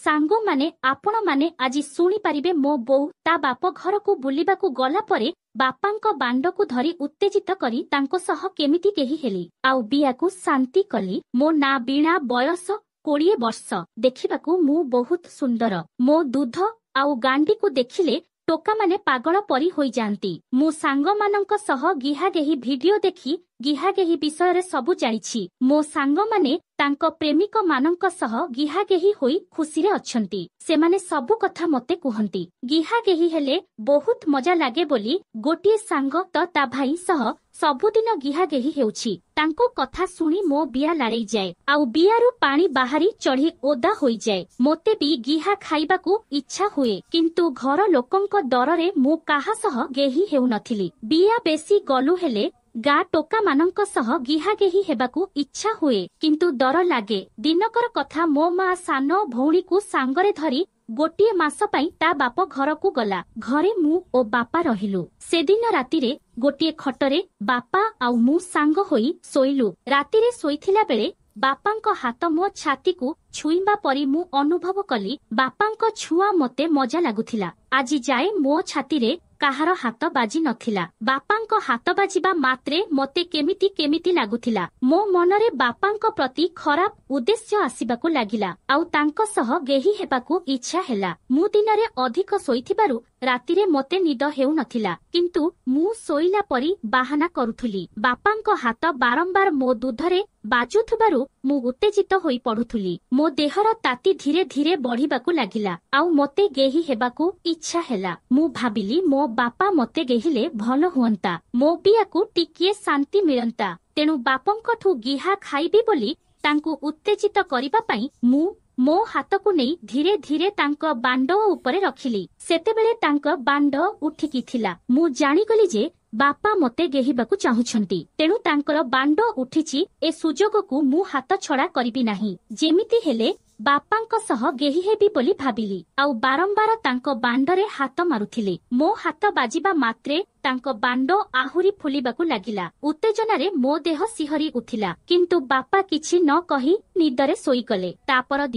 सांगो माने आपण माने आजि सुनी पारिबे मो बोउ ता बाप घरकू बुलिबाकू गला परे बापांक बांडकू धरी उत्तेजित करी तांको सह केमिति केही हेली आउ बियाकू शांति कली। मो ना बीणा बयस 20 वर्ष देखिबाकू मु बहुत सुंदर मो दूध आउ गांडी को देखिले टोका माने पागल परी होई जानती। मु सांग मानंक सह गिहागेही वीडियो देखी गिहागेही विषय रे सबु जानिछि। मो सांग माने तांको प्रेमिक मानंक सह गिहागेही होई खुशी रे अछंती। सेमाने सबु कथा मते कुहंती। गिहागेही हेले बहुत मजा लागे बोली गोटिए सांग त ता भाई सह सबुदिन गिहागेही हेउछि। तांको कथा सुनी मो बिया लाड़ी जाए आउ बियारू पानी बाहरी चढ़ी ओदा होई जाए। मोते भी गिहा खाइबाकू इच्छा हुए किंतु घर लोकंक डररे मु काहा सह गेही हेउ नथिली। बिया बेसी गलु हेले गा टोका मानंक सह गिहागेही हेबाकू इच्छा हुए किंतु डर लागे। दिनकर कथा मो मा सानो भौणी को सांगरे धरी गोटिए मास पाई ता बाप घर को गला। घरे मु ओ बापा रहिलु। सेदिन रातिरे गोटिए खटरे बापा आउ मु सांग होई सोइलु। रातिरे सोइथिला बेले बापांक हाथ मो छाती को छुईबा परी मु अनुभव कली। बापांक छुआ मते मजा लागुथिला। आजि जाए मो छाती रे काहार हाथ बाजी नथिला। बापांक हाथ बाजिबा मात्रे मते केमिति केमिति लागुथिला। मो मनरे बापांक प्रति खराब उद्देश्य आसीबाकू लागिला आउ तांको सह गेही हेबाकू इच्छा हेला। मु दिनरे अधिक सोइथिबारु रातिरे मते निद हेउ नथिला किंतु मु सोइला परी बाहाना करुथुली। बापांक हाथ बारंबार मो दूधरे बाजुथुबारु मु उत्तेजित होई पडुथुली। मो देहर ताती धीरे धीरे बढ़िबाकू लागिला आउ मते गेही हेबाकू इच्छा हेला। मु भाबिली मो बापा मते गेहिले भल हुअंता मो बियाकू टिकिए शांति मिलंता। तेणु बापंकठू गिहा खाइबी बोली तांकू उत्तेजित करिबा पई मु मो हाथ को नहीं धीरे धीरे तांको बांड उपरे रखिली। सेतेबेले तांको बांड उठिकी थिला। मु जानिगली जे बापा मते गेहिबाकू चाहुछंती तेणु तांकर बांड उठिची ए सुजोग को मु हाथ छड़ा करिबी नाही। जेमिति हेले बापांक सह गेही हेबी बोली भाबिली आउ बारंबार तांको बांडरे हाथ मारुथिले। मो हाथ बाजिबा मात्रे तांको बांड आहुरी फुलिबाकू लागिला। उत्तेजनारे मो देह सिहरी उथिला किंतु बापा किछि न कही निदरे सोईगले। तापर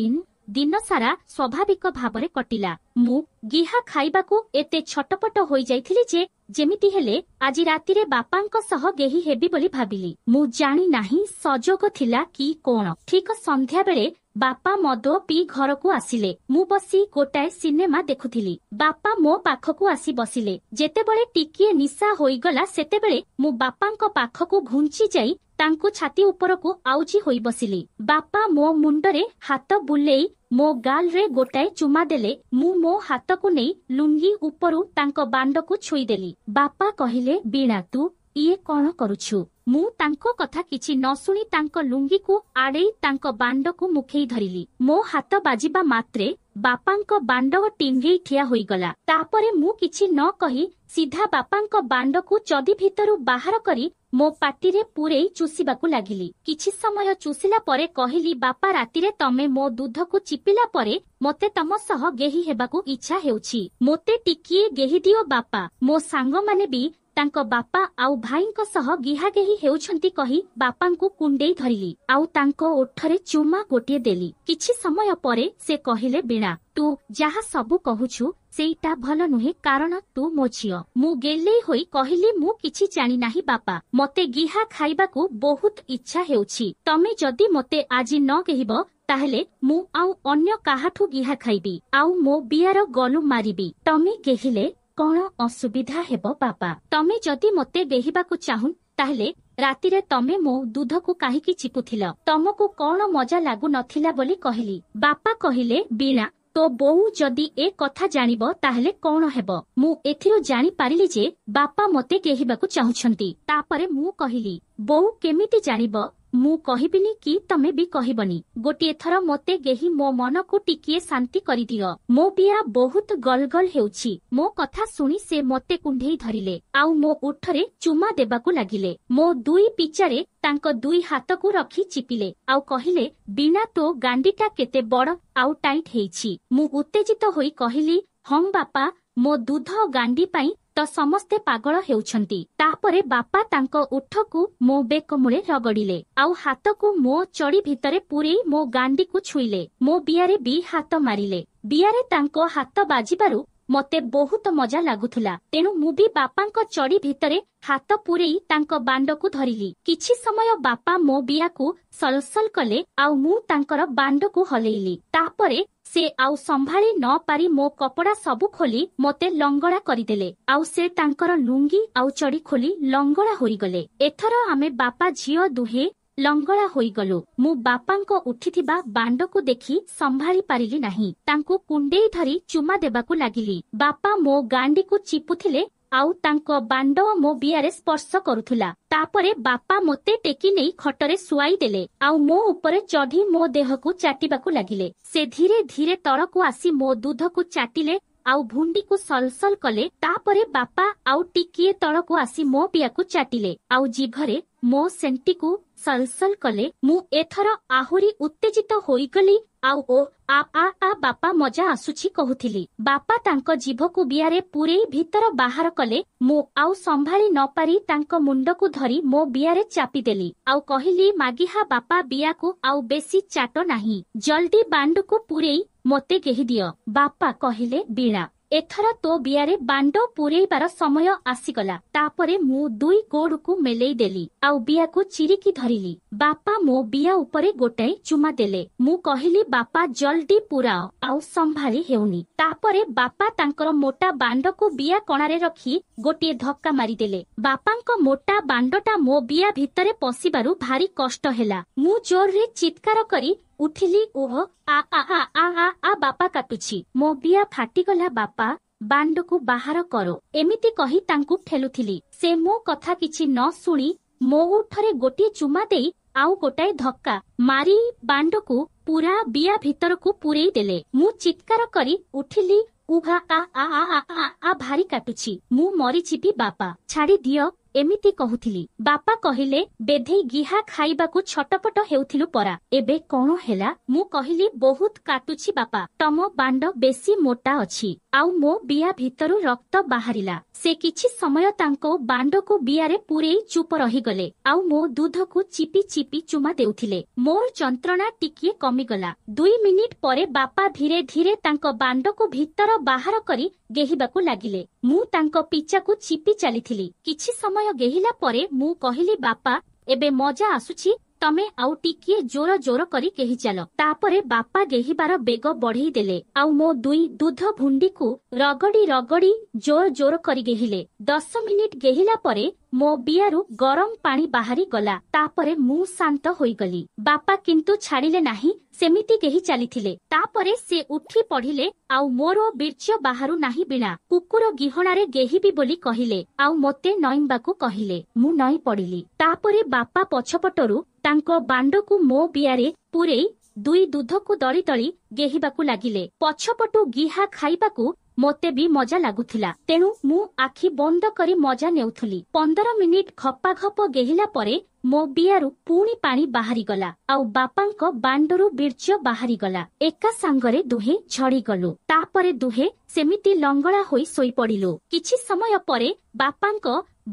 दिन सारा स्वाभाविक भाबरे कटिला। मु गिहा खाइबाकू एते छटपट होई जाइथिली जे जेमिति हेले आजि रातिरे बापांक सह गेही हेबी बोली भाबिली। मु जानी नाही सजोग थिला कि कोन। ठीक संध्या बेले बापा मद पी घर को आसिले। मु बसी गोटाए सिनेमा देखुथिली। बापा मो पाखकू आसी बसिले। जेतेबेले टिकिए निशा होईगला सेतेबेले मु बापांक पाखकू घुंची जाई तांकू छाती उपरकू आउजी होई बसिली। बापा मो मुंडरे हाथ बुलेई मो गाल रे गोटाए चुमा देले। मु मो हाथ को नहीं लुंगी उपरू तांको बांड को छुई देली। बापा कहिले बीणा तू इए कौन करुछु। मु तांको कथा किछि न सुनी तांको लुंगी को आड़ेई तांको बांड को मुखेई धरिली। मो हाथ बाजिबा मात्रे बापांक बांड टिंगेई ठिया होई गला। तापरे मु किछि न कही सीधा बापांक बांड को चदी भितरु बाहर करी मो पाटीरे पुरेई चुसीबाकू लागिली। किछि समय चुसिला परे कहिली बापा रातिरे तमे मो दूध को चिपिला परे मते तम सह गेही हेबाकू इच्छा हेउछि। मोते टिकिए गेही दियो बापा। मो सांग माने भी तांको बापा आउ भाईंक सह गिहागेही हेउछंती कही बापांकू कुंडेई धरिली आउ तांको ओठरे चुमा गोटिए देली। किछि समय परे से कहिले बीणा तू जहा सबु कहुछु सेईटा भल नुहे कारण तू मो झियो। मु गेलेई होई कहिली मु किछि जानि नाही बापा। मते गिहा खाइबाकू बहुत इच्छा हेउछि। तमे जदी मते आजि न गेहिबो ताहेले मु आउ अन्य काहाठू गिहा खाइबी आउ मो बियार गलु मारिबी। तमे गेहिले कौन असुविधा हेबो बापा। तमे जदी मते गेहिबाकू चाहुन ताहेले रातिरे तमे मो दूध को काहीकि चिपुथिल तमको कौन मजा लागु नथिला बोली कहिली। बापा कहिले बीणा तो बोऊ जदी ए कथा जानिबो ताहेले कौन हेबो। मु एथिरो जानि पारिली जे बापा मते गेहिबाकू चाहुछंती। तापरे मु कहिली बोऊ केमिति जानिबो मु कहिबिनी कि तमे भी कहिबनी। गोटिए थर मते गेही मो मन को टिकिए शांति करि दियो। मो बिया बहुत गलगल हेउछि। मो कथा सुनी से मते कुंढेई धरिले आउ मो उठरे चुमा देबाकू लागिले। मो दुई पिचारे तांको दुई हाथ को रखी चिपिले आउ कहिले बिना तो गांडीटा केते बड़ आउ टाइट हेइछि। मु उत्तेजित होई कहिली हम बापा मो दूध गांडी पाई ତ ସମସ୍ତେ ପାଗଳ ହେଉଛନ୍ତି। ତାପରେ ବାପା ତାଙ୍କ ଉଠକୁ ମୋ ବେକ ମୂଳେ ରଗଡ଼ିଲେ ଆଉ ହାତକୁ ମୋ ଚଡ଼ି ଭିତରେ ପୂରେଇ ମୋ ଗାଣ୍ଡିକୁ ଛୁଇଁଲେ। ମୋ ବିଆରେ ବି ହାତ ମାରିଲେ। ବିଆରେ ତାଙ୍କ ହାତ ବାଜିବାରୁ ମତେ ବହୁତ ମଜା ଲାଗୁଥିଲା। ତେଣୁ ମୁଁ ବି ବାପାଙ୍କ ଚଡ଼ି ଭିତରେ ହାତ ପୂରେଇ ତାଙ୍କ ବାଣ୍ଡକୁ ଧରିଲି। କିଛି ସମୟ ବାପା ମୋ ବିଆକୁ ସଲସଲ କଲେ ଆଉ ମୁଁ ତାଙ୍କର ବାଣ୍ଡକୁ ହଲେଇଲି। ତାପରେ ସେ ଆଉ ସମ୍ଭାଳି ନ ପାରି ମୋ କପଡ଼ା ସବୁ ଖୋଲି ମତେ ଲଙ୍ଗଳା କରିଦେଲେ ଆଉ ସେ ତାଙ୍କର ଲୁଙ୍ଗି ଆଉ ଚଡ଼ି ଖୋଲି ଲଙ୍ଗଳା ହୋଇଗଲେ। ଏଥର ଆମେ ବାପା ଝିଅ ଦୁହେଁ ଲଙ୍ଗଳା ହୋଇଗଲୁ। ମୁଁ ବାପାଙ୍କ ଉଠିଥିବା ବାଣ୍ଡକୁ ଦେଖି ସମ୍ଭାଳି ପାରିଲି ନାହିଁ। ତାଙ୍କୁ କୁଣ୍ଡେଇ ଧରି ଚୁମା ଦେବାକୁ ଲାଗିଲି। ବାପା ମୋ ଗାଣ୍ଡିକୁ ଚିପୁଥିଲେ ଆଉ ତାଙ୍କ ବାଣ୍ଡ ମୋ ବିଆରେ ସ୍ପର୍ଶ କରୁଥିଲା। ତାପରେ ବାପା ମୋତେ ଟେକି ନେଇ ଖଟରେ ଶୁଆଇ ଦେଲେ ଆଉ ମୋ ଉପରେ ଚଢି ମୋ ଦେହକୁ ଚାଟିବାକୁ ଲାଗିଲେ। ସେ ଧୀରେ ଧୀରେ ତଳକୁ ଆସି ମୋ ଦୁଧକୁ ଚାଟିଲେ ଆଉ ଭୁଣ୍ଡିକୁ ସଲସଲ କଲେ। ତାପରେ ବାପା ଆଉ ଟିକିଏ ତଳକୁ ଆସି ମୋ ବିଆକୁ ଚାଟିଲେ ଆଉ ଜିଭରେ ମୋ ସେଣ୍ଟିକୁ ସଲସଲ କଲେ। ମୁଁ ଏଥର ଆହୁରି ଉତ୍ତେଜିତ ହୋଇଗଲି ଆଉ ଓ ଆ ଆ ଆ ବାପା ମଜା ଆସୁଛି କହୁଥିଲି। ବାପା ତାଙ୍କ ଜିଭକୁ ବିଆରେ ପୂରେଇ ଭିତର ବାହାର କଲେ। ମୁଁ ଆଉ ସମ୍ଭାଳି ନ ପାରି ତାଙ୍କ ମୁଣ୍ଡକୁ ଧରି ମୋ ବିଆରେ ଚାପିଦେଲି ଆଉ କହିଲି, ମାଗିହା ବାପା ବିଆକୁ ଆଉ ବେଶୀ ଚାଟ ନାହିଁ, ଜଲ୍ଦି ବାଣ୍ଡକୁ ପୂରେଇ ମୋତେ ଗେହିଦିଅ। ବାପା କହିଲେ, ବୀଣା, ଏଥର ତୋ ବିଆରେ ବାଣ୍ଡ ପୂରେଇବାର ସମୟ ଆସିଗଲା। ତାପରେ ମୁଁ ଦୁଇ ଗୋଡକୁ ମେଲେଇ ଦେଲି ଆଉ ବିଆକୁ ଚିରିକି ଧରିଲି। ବାପା ମୋ ବିଆ ଉପରେ ଗୋଟାଏ ଚୁମା ଦେଲେ। ମୁଁ କହିଲି, ବାପା ଜଲ୍ଦି ପୂରାଅ, ଆଉ ସମ୍ଭାଳି ହେଉନି। ତାପରେ ବାପା ତାଙ୍କର ମୋଟା ବାଣ୍ଡକୁ ବିଆ କଣାରେ ରଖି ଗୋଟିଏ ଧକ୍କା ମାରିଦେଲେ। ବାପାଙ୍କ ମୋଟା ବାଣ୍ଡଟା ମୋ ବିଆ ଭିତରେ ପଶିବାରୁ ଭାରି କଷ୍ଟ ହେଲା। ମୁଁ ଜୋରରେ ଚିତ୍କାର କରି ଉଠିଲି, ଓହ ଆ ଆ ଆ ଆ ଆ ଆ ବାପା କାଟୁଛି, ମୋ ବିଆ ଫାଟିଗଲା, ବାପା ବାଣ୍ଡକୁ ବାହାର କର। ଏମିତି କହି ତାଙ୍କୁ ଠେଲୁଥିଲି। ସେ ମୋ କଥା କିଛି ନ ଶୁଣି ମୋ ଉଠରେ ଗୋଟିଏ ଚୁମା ଦେଇ ଆଉ ଗୋଟାଏ ଧକ୍କା ମାରି ବାଣ୍ଡକୁ ପୁରା ବିଆ ଭିତରକୁ ପୂରେଇ ଦେଲେ। ମୁଁ ଚିତ୍କାର କରି ଉଠିଲି, ଉହା ଆ ଆ ଆ ଆ ଆ ଆ ଭାରି କାଟୁଛି, ମୁଁ ମରିଯିବି, ବାପା ଛାଡ଼ି ଦିଅ। ଏମିତି କହୁଥିଲି। ବାପା କହିଲେ, ବେଧେଇ ଗିହା ଖାଇବାକୁ ଛଟପଟ ହେଉଥିଲୁ ପରା, ଏବେ କଣ ହେଲା? ମୁଁ କହିଲି, ବହୁତ କାଟୁଛି ବାପା, ତମ ବାଣ୍ଡ ବେଶୀ ମୋଟା ଅଛି ଆଉ ମୋ ବିଆ ଭିତରୁ ରକ୍ତ ବାହାରିଲା। ସେ କିଛି ସମୟ ତାଙ୍କ ବାଣ୍ଡକୁ ବିଆରେ ପୂରେଇ ଚୁପ ରହିଗଲେ ଆଉ ମୋ ଦୁଧକୁ ଚିପି ଚିପି ଚୁମା ଦେଉଥିଲେ। ମୋର ଯନ୍ତ୍ରଣା ଟିକିଏ କମିଗଲା। 2 ମିନିଟ୍ ପରେ ବାପା ଧୀରେ ଧୀରେ ତାଙ୍କ ବାଣ୍ଡକୁ ଭିତର ବାହାର କରି ଗେହିବାକୁ ଲାଗିଲେ। ମୁଁ ତାଙ୍କ ପିଚାକୁ ଚିପି ଚାଲିଥିଲି। କିଛି ସମୟ ଗେହିଲା ପରେ ମୁଁ କହିଲି, ବାପା ଏବେ ମଜା ଆସୁଛି, ତମେ ଆଉ ଟିକିଏ ଜୋର ଜୋର କରି ଗେହି ଚାଲ। ତାପରେ ବାପା ଗେହିବାର ବେଗ ବଢେଇ ଦେଲେ ଆଉ ମୋ ଦୁଇ ଦୁଧ ଭୁଣ୍ଡିକୁ ରଗଡ଼ି ରଗଡ଼ି ଜୋର ଜୋର କରି ଗେହିଲେ। 10 ମିନିଟ୍ ଗେହିଲା ପରେ ମୋ ବିଆରୁ ଗରମ ପାଣି ବାହାରି ଗଲା। ତାପରେ ମୁଁ ଶାନ୍ତ ହୋଇଗଲି। ବାପା କିନ୍ତୁ ଛାଡ଼ିଲେ ନାହିଁ, ସେମିତି ଗେହି ଚାଲିଥିଲେ। ତାପରେ ସେ ଉଠି ପଡ଼ିଲେ ଆଉ ମୋର ବୀର୍ଯ୍ୟ ବାହାରୁ ନାହିଁ ବୀଣା, କୁକୁର ଗିହଣାରେ ଗେହିବି ବୋଲି କହିଲେ ଆଉ ମୋତେ ନଇଁବାକୁ କହିଲେ। ମୁଁ ନଇଁ ପଡ଼ିଲି। ତାପରେ ବାପା ପଛପଟରୁ ତାଙ୍କ ବାଣ୍ଡକୁ ମୋ ବିଆରେ ପୂରେଇ ଦୁଇ ଦୁଧକୁ ଦଳି ଦଳି ଗେହିବାକୁ ଲାଗିଲେ। ପଛପଟୁ ଗିହା ଖାଇବାକୁ ମୋତେ ବି ମଜା ଲାଗୁଥିଲା। ତେଣୁ ମୁଁ ଆଖି ବନ୍ଦ କରି ମଜା ନେଉଥିଲି। 15 ମିନିଟ୍ ଖପା ଖପ ଗେହିଲା ପରେ ମୋ ବିଆରୁ ପୁଣି ପାଣି ବାହାରିଗଲା ଆଉ ବାପାଙ୍କ ବାଣ୍ଡରୁ ବୀର୍ଯ୍ୟ ବାହାରିଗଲା। ଏକା ସାଙ୍ଗରେ ଦୁହେଁ ଝଡ଼ିଗଲୁ। ତାପରେ ଦୁହେଁ ସେମିତି ଲଙ୍ଗଳା ହୋଇ ଶୋଇପଡ଼ିଲୁ। କିଛି ସମୟ ପରେ ବାପାଙ୍କ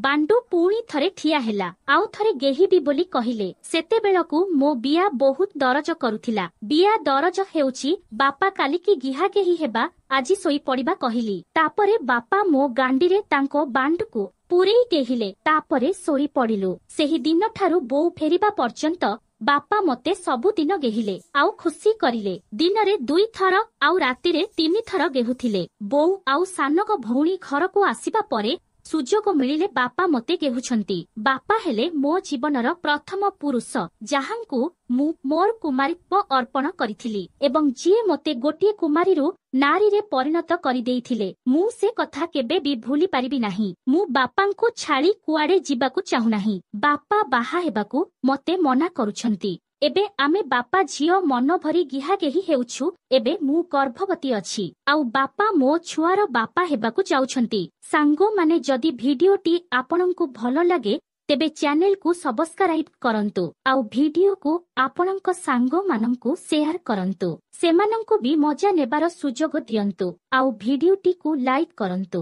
ବାଣ୍ଡୁ ପୁଣି ଥରେ ଠିଆ ହେଲା। ଆଉ ଥରେ ଗେହିବି ବୋଲି କହିଲେ। ସେତେବେଳକୁ ମୋ ବିଆ ବହୁତ ଦରଜ କରୁଥିଲା। ବିଆ ଦରଜ ହେଉଛି, ବାପା କାଲିକି ଗିହା ଗେହି ହେବା, ଆଜି ଶୋଇପଡ଼ିବା କହିଲି। ତାପରେ ବାପା ମୋ ଗାଣ୍ଡିରେ ତାଙ୍କ ବାଣ୍ଡକୁ ପୂରେଇ ଗେହିଲେ। ତାପରେ ଶୋଇ ପଡ଼ିଲୁ। ସେହି ଦିନଠାରୁ ବୋଉ ଫେରିବା ପର୍ଯ୍ୟନ୍ତ ବାପା ମୋତେ ସବୁଦିନ ଗେହିଲେ ଆଉ ଖୁସି କରିଲେ। ଦିନରେ 2 ଥର ଆଉ ରାତିରେ 3 ଥର ଗେହୁଥିଲେ। ବୋଉ ଆଉ ସାନକ ଭଉଣୀ ଘରକୁ ଆସିବା ପରେ ସୁଯୋଗ ମିଳିଲେ ବାପା ମୋତେ ଗେହୁଛନ୍ତି। ବାପା ହେଲେ ମୋ ଜୀବନର ପ୍ରଥମ ପୁରୁଷ, ଯାହାଙ୍କୁ ମୁଁ ମୋର କୁମାରୀତ୍ୱ ଅର୍ପଣ କରିଥିଲି ଏବଂ ଯିଏ ମୋତେ ଗୋଟିଏ କୁମାରୀରୁ ନାରୀରେ ପରିଣତ କରିଦେଇଥିଲେ। ମୁଁ ସେ କଥା କେବେ ବି ଭୁଲି ପାରିବି ନାହିଁ। ମୁଁ ବାପାଙ୍କୁ ଛାଡ଼ି କୁଆଡ଼େ ଯିବାକୁ ଚାହୁଁନାହିଁ। ବାପା ବାହା ହେବାକୁ ମୋତେ ମନା କରୁଛନ୍ତି। ଏବେ ଆମେ ବାପା ଝିଅ ମନ ଭରି ଗିହା ଗେହି ହେଉଛୁ। ଏବେ ମୁଁ ଗର୍ଭବତୀ ଅଛି ଆଉ ବାପା ମୋ ଛୁଆର ବାପା ହେବାକୁ ଯାଉଛନ୍ତି। ସାଙ୍ଗମାନେ, ଯଦି ଭିଡିଓଟି ଆପଣଙ୍କୁ ଭଲ ଲାଗେ ତେବେ ଚ୍ୟାନେଲକୁ ସବସ୍କ୍ରାଇବ୍ କରନ୍ତୁ ଆଉ ଭିଡିଓକୁ ଆପଣଙ୍କ ସାଙ୍ଗମାନଙ୍କୁ ସେୟାର କରନ୍ତୁ। ସେମାନଙ୍କୁ ବି ମଜା ନେବାର ସୁଯୋଗ ଦିଅନ୍ତୁ ଆଉ ଭିଡିଓଟିକୁ ଲାଇକ୍ କରନ୍ତୁ।